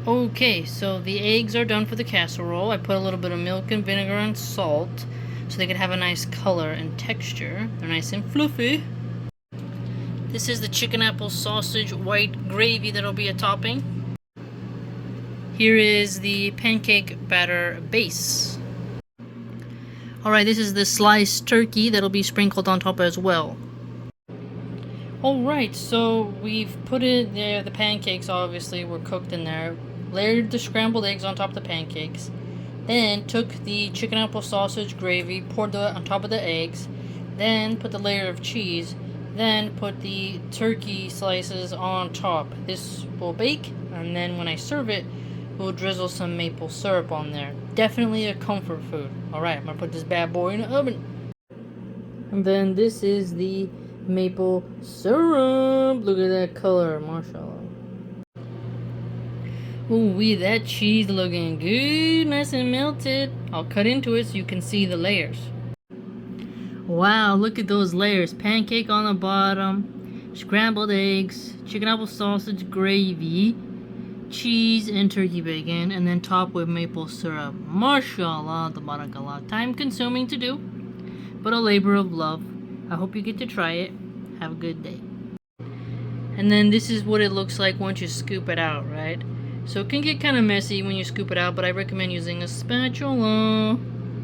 Okay, so the eggs are done for the casserole. I put a little bit of milk and vinegar and salt so they could have a nice color and texture. They're nice and fluffy. This is the chicken apple sausage white gravy that'll be a topping. Here is the pancake batter base. Alright, this is the sliced turkey that'll be sprinkled on top as well. Alright, so we've put it there, the pancakes obviously were cooked in there. Layered the scrambled eggs on top of the pancakes. Then took the chicken apple sausage gravy, poured that on top of the eggs. Then put the layer of cheese. Then put the turkey slices on top. This will bake, and then when I serve it, we'll drizzle some maple syrup on there. Definitely a comfort food. Alright, I'm gonna put this bad boy in the oven. And then this is the maple syrup. Look at that color, mashallah. Ooh, that cheese looking good, nice and melted. I'll cut into it so you can see the layers. Wow, look at those layers. Pancake on the bottom, scrambled eggs, chicken apple sausage gravy, cheese and turkey bacon, and then topped with maple syrup. Mashallah, tabarakallah. Time consuming to do, but a labor of love. I hope you get to try it. Have a good day. And then this is what it looks like once you scoop it out, right? So it can get kind of messy when you scoop it out, but I recommend using a spatula.